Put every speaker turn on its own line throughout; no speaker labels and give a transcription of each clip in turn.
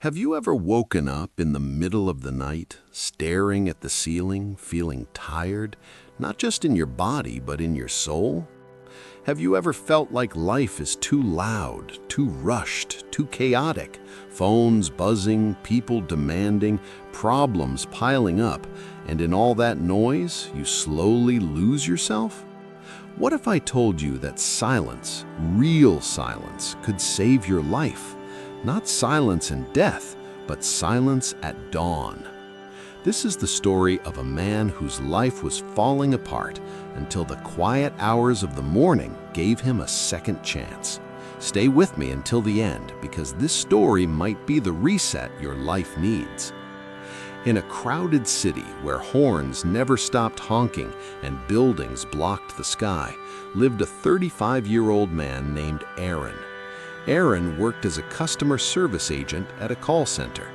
Have you ever woken up in the middle of the night, staring at the ceiling, feeling tired, not just in your body, but in your soul? Have you ever felt like life is too loud, too rushed, too chaotic? Phones buzzing, people demanding, problems piling up, and in all that noise, you slowly lose yourself? What if I told you that silence, real silence, could save your life? Not silence in death, but silence at dawn. This is the story of a man whose life was falling apart until the quiet hours of the morning gave him a second chance. Stay with me until the end, because this story might be the reset your life needs. In a crowded city where horns never stopped honking and buildings blocked the sky, lived a 35-year-old man named Aaron. Aaron worked as a customer service agent at a call center.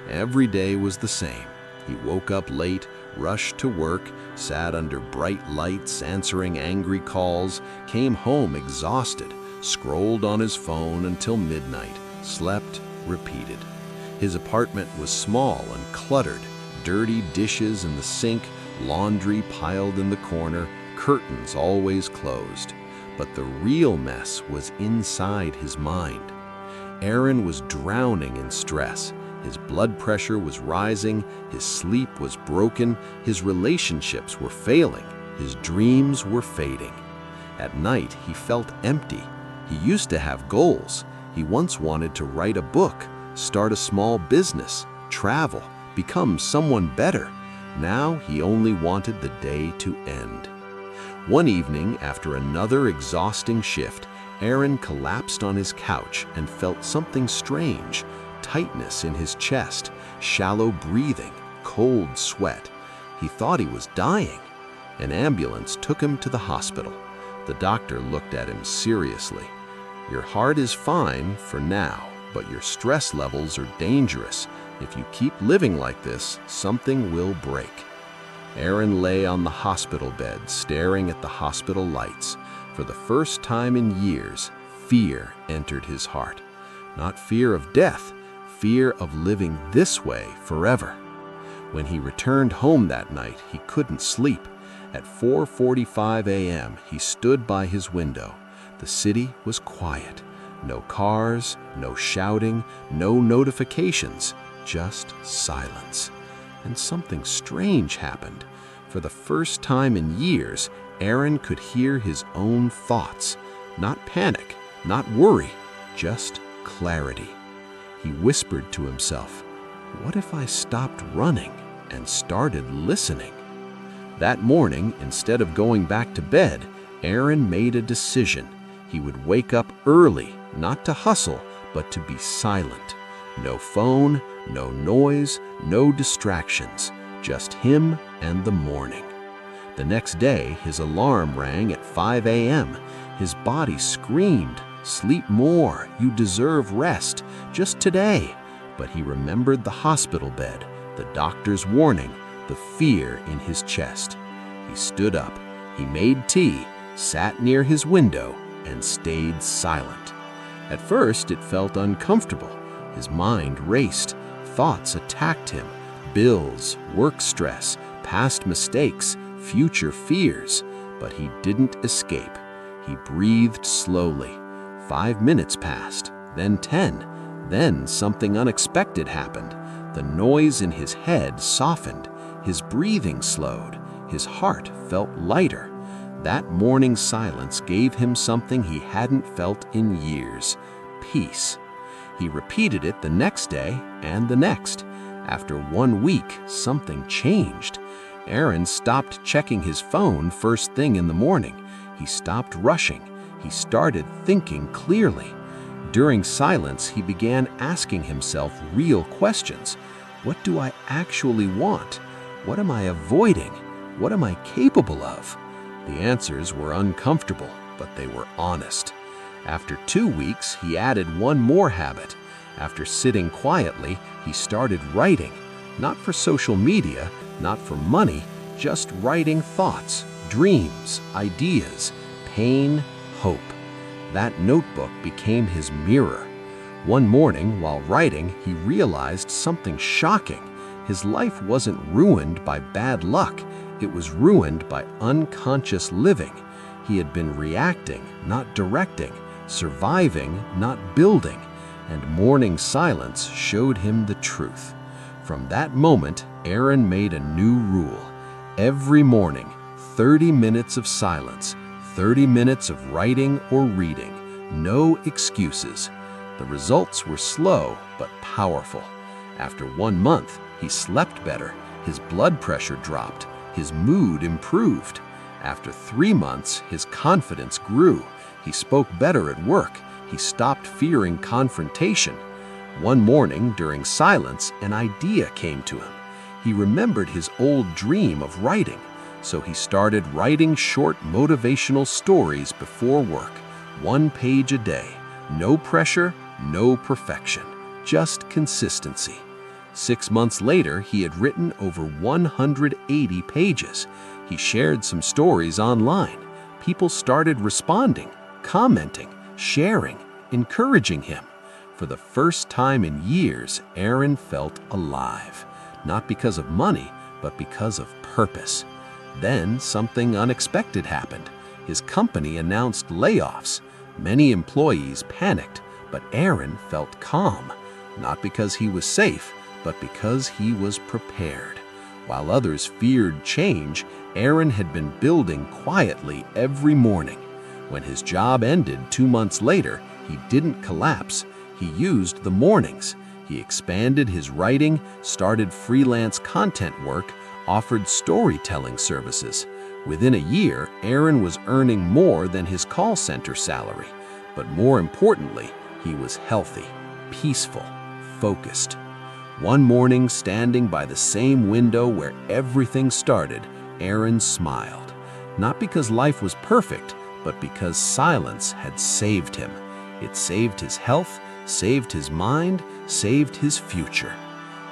Every day was the same. He woke up late, rushed to work, sat under bright lights answering angry calls, came home exhausted, scrolled on his phone until midnight, slept, repeated. His apartment was small and cluttered, dirty dishes in the sink, laundry piled in the corner, curtains always closed. But the real mess was inside his mind. Aaron was drowning in stress. His blood pressure was rising, his sleep was broken, his relationships were failing, his dreams were fading. At night, he felt empty. He used to have goals. He once wanted to write a book, start a small business, travel, become someone better. Now he only wanted the day to end. One evening, after another exhausting shift, Aaron collapsed on his couch and felt something strange. Tightness in his chest, shallow breathing, cold sweat. He thought he was dying. An ambulance took him to the hospital. The doctor looked at him seriously. "Your heart is fine for now, but your stress levels are dangerous. If you keep living like this, something will break." Aaron lay on the hospital bed, staring at the hospital lights. For the first time in years, fear entered his heart. Not fear of death, fear of living this way forever. When he returned home that night, he couldn't sleep. At 4:45 a.m., he stood by his window. The city was quiet. No cars, no shouting, no notifications, just silence. And something strange happened. For the first time in years, Aaron could hear his own thoughts. Not panic, not worry, just clarity. He whispered to himself, "What if I stopped running and started listening?" That morning, instead of going back to bed, Aaron made a decision. He would wake up early, not to hustle, but to be silent. No phone, no noise, no distractions, just him and the morning. The next day, his alarm rang at 5 a.m. His body screamed, "Sleep more, you deserve rest, just today." But he remembered the hospital bed, the doctor's warning, the fear in his chest. He stood up, he made tea, sat near his window, and stayed silent. At first, it felt uncomfortable. His mind raced. Thoughts attacked him. Bills, work stress, past mistakes, future fears. But he didn't escape. He breathed slowly. 5 minutes passed, then 10. Then something unexpected happened. The noise in his head softened. His breathing slowed. His heart felt lighter. That morning silence gave him something he hadn't felt in years: peace. He repeated it the next day and the next. After 1 week, something changed. Aaron stopped checking his phone first thing in the morning. He stopped rushing. He started thinking clearly. During silence, he began asking himself real questions. What do I actually want? What am I avoiding? What am I capable of? The answers were uncomfortable, but they were honest. After 2 weeks, he added one more habit. After sitting quietly, he started writing. Not for social media, not for money, just writing thoughts, dreams, ideas, pain, hope. That notebook became his mirror. One morning, while writing, he realized something shocking. His life wasn't ruined by bad luck. It was ruined by unconscious living. He had been reacting, not directing, surviving, not building, and morning silence showed him the truth. From that moment, Aaron made a new rule. Every morning, 30 minutes of silence, 30 minutes of writing or reading, no excuses. The results were slow but powerful. After 1 month, he slept better, his blood pressure dropped, his mood improved. After 3 months, his confidence grew. He spoke better at work. He stopped fearing confrontation. One morning, during silence, an idea came to him. He remembered his old dream of writing, so he started writing short motivational stories before work, 1 page a day. No pressure, no perfection, just consistency. 6 months later, he had written over 180 pages. He shared some stories online. People started responding, commenting, sharing, encouraging him. For the first time in years, Aaron felt alive, not because of money, but because of purpose. Then something unexpected happened. His company announced layoffs. Many employees panicked, but Aaron felt calm, not because he was safe, but because he was prepared. While others feared change, Aaron had been building quietly every morning. When his job ended 2 months later, he didn't collapse. He used the mornings. He expanded his writing, started freelance content work, offered storytelling services. Within a year, Aaron was earning more than his call center salary. But more importantly, he was healthy, peaceful, focused. One morning, standing by the same window where everything started, Aaron smiled. Not because life was perfect, but because silence had saved him. It saved his health, saved his mind, saved his future.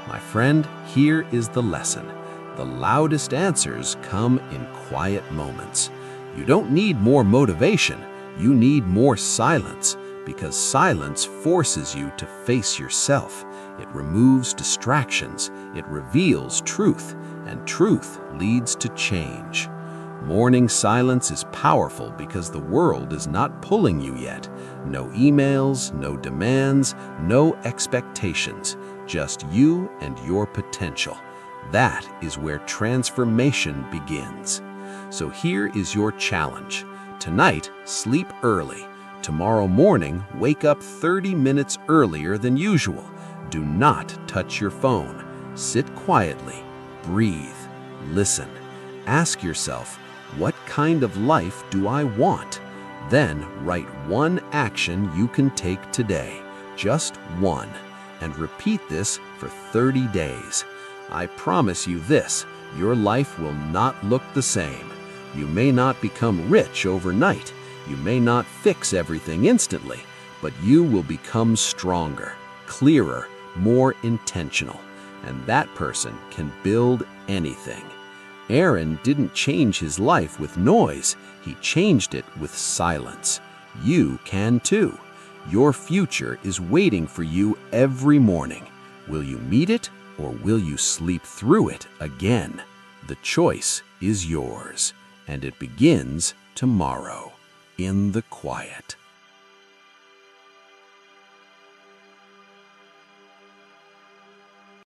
My friend, here is the lesson. The loudest answers come in quiet moments. You don't need more motivation, you need more silence, because silence forces you to face yourself. It removes distractions, it reveals truth, and truth leads to change. Morning silence is powerful because the world is not pulling you yet. No emails, no demands, no expectations, just you and your potential. That is where transformation begins. So here is your challenge. Tonight, sleep early. Tomorrow morning, wake up 30 minutes earlier than usual. Do not touch your phone. Sit quietly. Breathe. Listen. Ask yourself, what kind of life do I want? Then write 1 action you can take today. Just 1. And repeat this for 30 days. I promise you this, your life will not look the same. You may not become rich overnight. You may not fix everything instantly, but you will become stronger, clearer, more intentional. And that person can build anything. Aaron didn't change his life with noise. He changed it with silence. You can too. Your future is waiting for you every morning. Will you meet it or will you sleep through it again? The choice is yours, and it begins tomorrow in the quiet.